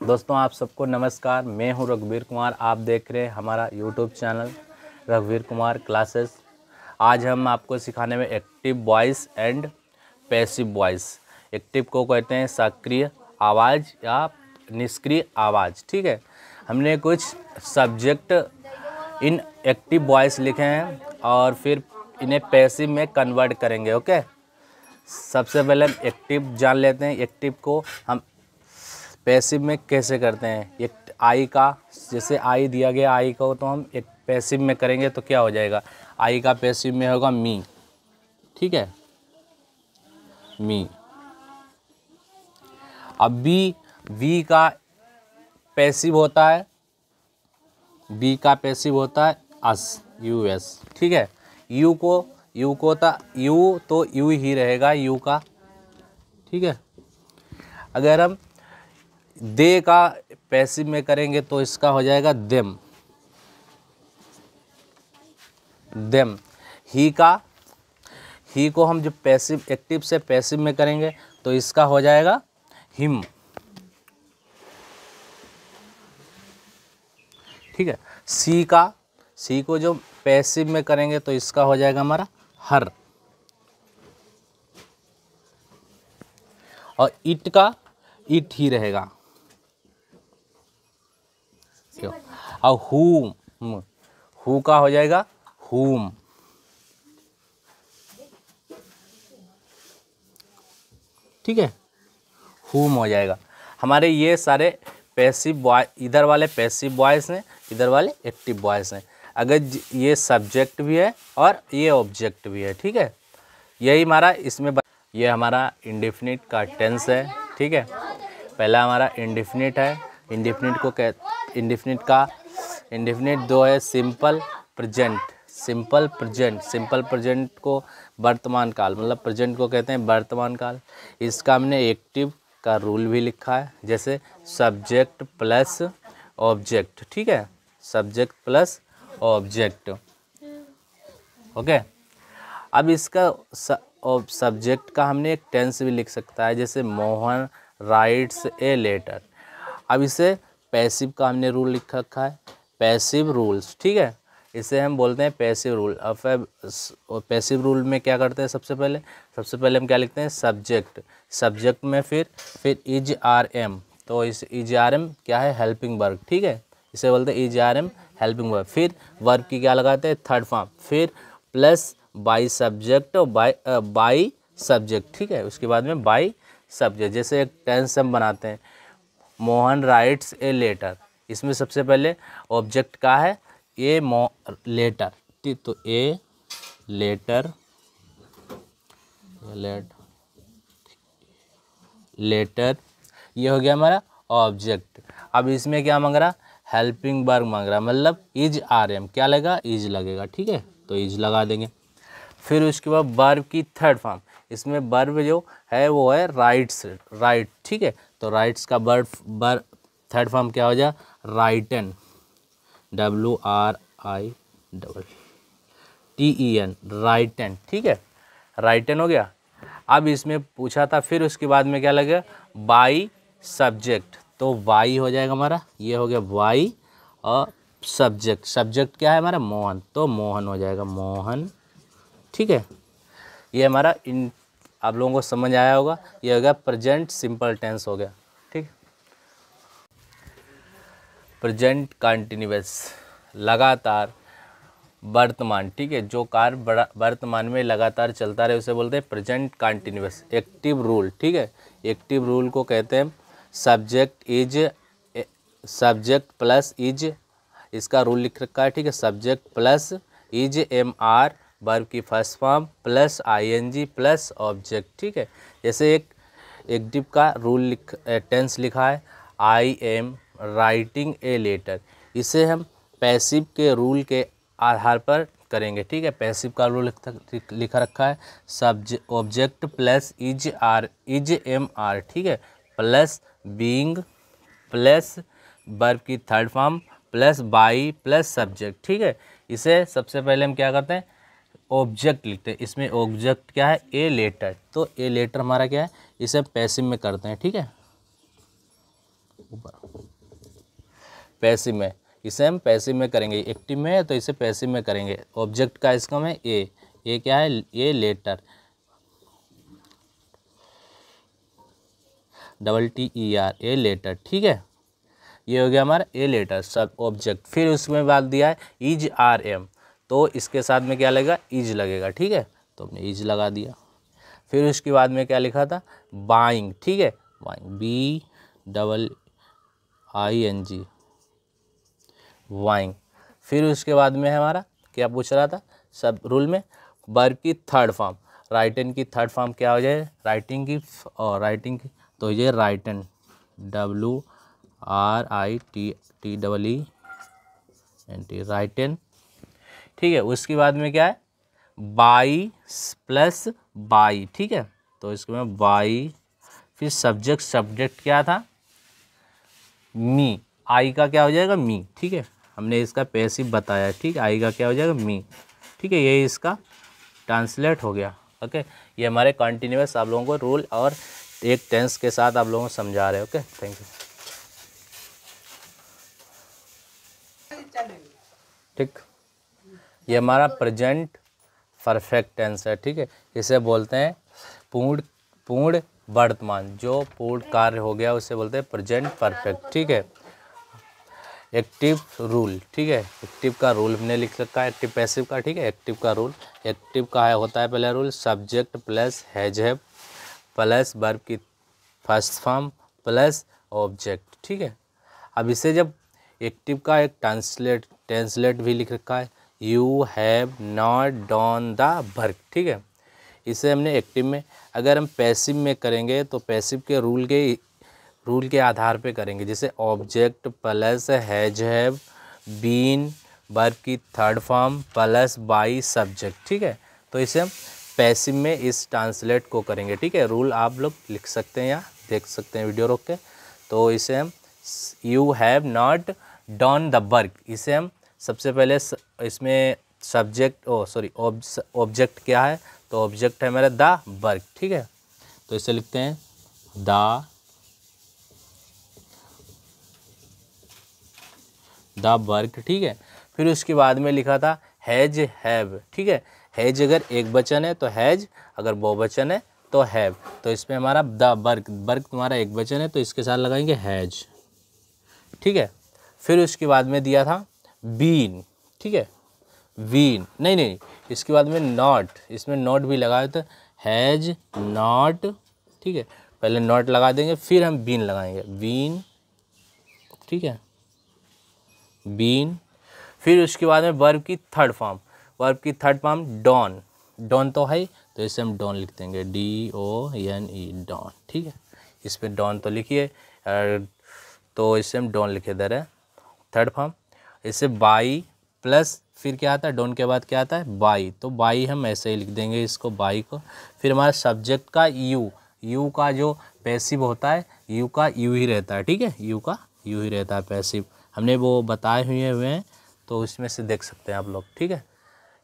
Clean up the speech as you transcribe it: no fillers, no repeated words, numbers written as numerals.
दोस्तों आप सबको नमस्कार। मैं हूं रघुवीर कुमार। आप देख रहे हैं हमारा यूट्यूब चैनल रघुवीर कुमार क्लासेस। आज हम आपको सिखाने में active voice and passive voice. Active को कहते हैं सक्रिय आवाज़ या निष्क्रिय आवाज़। ठीक है, हमने कुछ सब्जेक्ट इन एक्टिव वॉइस लिखे हैं और फिर इन्हें पैसिव में कन्वर्ट करेंगे। ओके, सबसे पहले हम एक्टिव जान लेते हैं। एक्टिव को हम पैसिव में कैसे करते हैं। एक आई का, जैसे आई दिया गया आई को, तो हम एक पैसिव में करेंगे तो क्या हो जाएगा। आई का पैसिव में होगा मी। ठीक है, मी। अब वी का पैसिव होता है, बी का पैसिव होता है अस, यू एस। ठीक है, यू तो यू ही रहेगा, यू का। ठीक है, अगर हम दे का पैसिव में करेंगे तो इसका हो जाएगा देम। ही को हम जो पैसिव एक्टिव से पैसिव में करेंगे तो इसका हो जाएगा हिम। ठीक है, सी को जो पैसिव में करेंगे तो इसका हो जाएगा हमारा हर। और इट का इट ही रहेगा। और हु का हो जाएगा हुम। ठीक है, हुम हो जाएगा। हमारे ये सारे पैसिव वॉइस, इधर वाले पैसिव वॉइस हैं, इधर वाले एक्टिव वॉइस हैं। अगर ये सब्जेक्ट भी है और ये ऑब्जेक्ट भी है। ठीक है, यही हमारा इसमें ये हमारा इंडेफिनिट का टेंस है। ठीक है, पहला हमारा इंडेफिनिट है। इंडेफिनिट दो है, सिंपल प्रेजेंट। सिंपल प्रेजेंट को वर्तमान काल, मतलब प्रेजेंट को कहते हैं वर्तमान काल। इसका हमने एक्टिव का रूल भी लिखा है, जैसे सब्जेक्ट प्लस ऑब्जेक्ट। ठीक है, सब्जेक्ट प्लस ऑब्जेक्ट। ओके, अब इसका सब्जेक्ट का हमने एक टेंस भी लिख सकता है, जैसे मोहन राइट्स ए लेटर। अब इसे पैसिव का हमने रूल लिख रखा है, पैसिव रूल्स। ठीक है, इसे हम बोलते हैं पैसिव रूल। अब पैसिव रूल में क्या करते हैं, सबसे पहले हम क्या लिखते हैं, सब्जेक्ट में फिर इज आर एम। तो इस इज आर एम क्या है, हेल्पिंग वर्ब। ठीक है, इसे बोलते हैं is R am helping verb. फिर वर्ब की क्या लगाते हैं, थर्ड फॉर्म, फिर प्लस बाई सब्जेक्ट और बाई सब्जेक्ट। ठीक है, उसके बाद में बाई सब्जेक्ट। जैसे एक टेंस हम बनाते हैं, मोहन राइट्स ए लेटर। इसमें सबसे पहले ऑब्जेक्ट का है ए लेटर। ठीक, तो ए लेटर ये हो गया हमारा ऑब्जेक्ट। अब इसमें क्या मांग रहा, हेल्पिंग वर्ब मांग रहा, मतलब इज आर एम क्या लगेगा, इज लगेगा। ठीक है, तो इज लगा देंगे। फिर उसके बाद वर्ब की थर्ड फॉर्म, इसमें वर्ब जो है वो है राइट। ठीक है, तो राइट्स का वर्ब थर्ड फॉर्म क्या हो जाए, राइटन, WRITEN, राइटन। ठीक है, राइटन हो गया। अब इसमें पूछा था फिर उसके बाद में क्या लगेगा, बाई सब्जेक्ट। तो वाई हो जाएगा हमारा, ये हो गया वाई। और सब्जेक्ट क्या है हमारा, मोहन, तो मोहन हो जाएगा मोहन। ठीक है, ये हमारा आप लोगों को समझ आया होगा। ये हो गया प्रेजेंट सिंपल टेंस हो गया। ठीक, प्रेजेंट कंटिन्यूअस, लगातार वर्तमान। ठीक है, जो कार्य वर्तमान में लगातार चलता रहे उसे बोलते हैं प्रेजेंट कंटिन्यूअस। एक्टिव रूल, ठीक है, एक्टिव रूल को कहते हैं सब्जेक्ट प्लस इज, इसका रूल लिख रखा है। ठीक है, subject plus is MR verb की first form plus ING plus object. ठीक है, जैसे एक एक्टिव का रूल टेंस लिखा है, I am writing a letter. इसे हम पैसिव के रूल के आधार पर करेंगे। ठीक है, पैसिव का रूल लिखा रखा है, ऑब्जेक्ट प्लस इज MR। ठीक है, प्लस बीइंग प्लस वर्ब की third form plus by plus subject. ठीक है, इसे सबसे पहले हम क्या करते हैं, ऑब्जेक्ट लिखते हैं। इसमें ऑब्जेक्ट क्या है, ए लेटर। तो ए लेटर हमारा क्या है, इसे पैसिव में करते हैं। ठीक है, ऊपर पैसिव में, इसे हम पैसिव में करेंगे। एक्टिव में है तो इसे पैसिव में करेंगे। ऑब्जेक्ट का इसका में ए क्या है, a letter, TTER, a letter, ठीक है। ये हो गया हमारा ए लेटर सब ऑब्जेक्ट। फिर उसमें बाद दिया है इज RM, तो इसके साथ में क्या लगेगा, इज लगेगा, ठीक है। तो हमने इज लगा दिया। फिर उसके बाद में क्या लिखा था, बाइंग, ठीक है, बाइंग, BIING, वाइंग। फिर उसके बाद में है हमारा क्या पूछ रहा था सब रूल में, वर्ब की थर्ड फॉर्म, राइटन की थर्ड फॉर्म क्या हो जाए, राइटिंग की, और राइटिंग की तो ये राइटन, WRITEN, राइटन, ठीक है। उसके बाद में क्या है, बाई प्लस बाई, ठीक है। तो इसके में बाई, फिर सब्जेक्ट क्या था, मी, आई का क्या हो जाएगा, मी, ठीक है। हमने इसका पैसिव बताया, ठीक है, आई का क्या हो जाएगा, मी, ठीक है। ये इसका ट्रांसलेट हो गया, ओके। ये हमारे कंटिन्यूअस आप लोगों को रूल और एक टेंस के साथ आप लोगों को समझा रहे हैं, ओके, थैंक यू, ठीक। ये हमारा प्रेजेंट परफेक्ट टेंस है, ठीक है। इसे बोलते हैं पूर्ण वर्तमान, जो पूर्ण कार्य हो गया उसे बोलते हैं प्रेजेंट परफेक्ट, ठीक है। एक्टिव रूल, ठीक है, एक्टिव का रूल हमने लिख रखा है, एक्टिव पैसिव का, ठीक है। एक्टिव का रूल, एक्टिव का है होता है पहला rule, subject plus has have plus verb की फर्स्ट फॉर्म प्लस ऑब्जेक्ट, ठीक है। अब इसे जब एक्टिव का एक ट्रांसलेट भी लिख रखा है, you have not done the work, ठीक है। इसे हमने एक्टिव में, अगर हम पैसिव में करेंगे तो पैसिव के रूल के आधार पे करेंगे, जैसे object plus has have been verb की third form plus by subject, ठीक है। तो इसे हम पैसिव में इस ट्रांसलेट को करेंगे, ठीक है। रूल आप लोग लिख सकते हैं या देख सकते हैं वीडियो रोक के। तो इसे हम you have not done the work, इसे हम सबसे पहले इसमें ऑब्जेक्ट क्या है, तो ऑब्जेक्ट है मेरा द वर्क, ठीक है। तो इसे लिखते हैं द वर्क, ठीक है। फिर उसके बाद में लिखा था हैज हैव, ठीक है। हैज अगर एक वचन है तो हैज, अगर बहुवचन है तो हैव। तो इसमें हमारा द वर्क तुम्हारा एक वचन है तो इसके साथ लगाएंगे हैज, ठीक है। फिर उसके बाद में दिया था बीन, ठीक है, बीन, नहीं, इसके बाद में नॉट, इसमें नॉट भी लगाए तो हैज नॉट, ठीक है। पहले नॉट लगा देंगे फिर हम बीन लगाएंगे, बीन, ठीक है, बीन। फिर उसके बाद में वर्ब की थर्ड फॉर्म डॉन तो है, तो इसे हम डॉन लिख देंगे, DONE, डॉन, ठीक है। इस पर डॉन तो लिखिए, तो इसे हम डॉन लिखे दे रहे हैं, थर्ड फॉर्म। इसे बाई प्लस फिर क्या आता है, डॉन के बाद क्या आता है, बाई, तो बाई हम ऐसे ही लिख देंगे इसको, बाई को। फिर हमारा सब्जेक्ट का यू का जो पैसिव होता है, यू का यू ही रहता है, ठीक है, यू का यू ही रहता है पैसिव, हमने वो बताए हुए हैं, तो उसमें से देख सकते हैं आप लोग, ठीक है।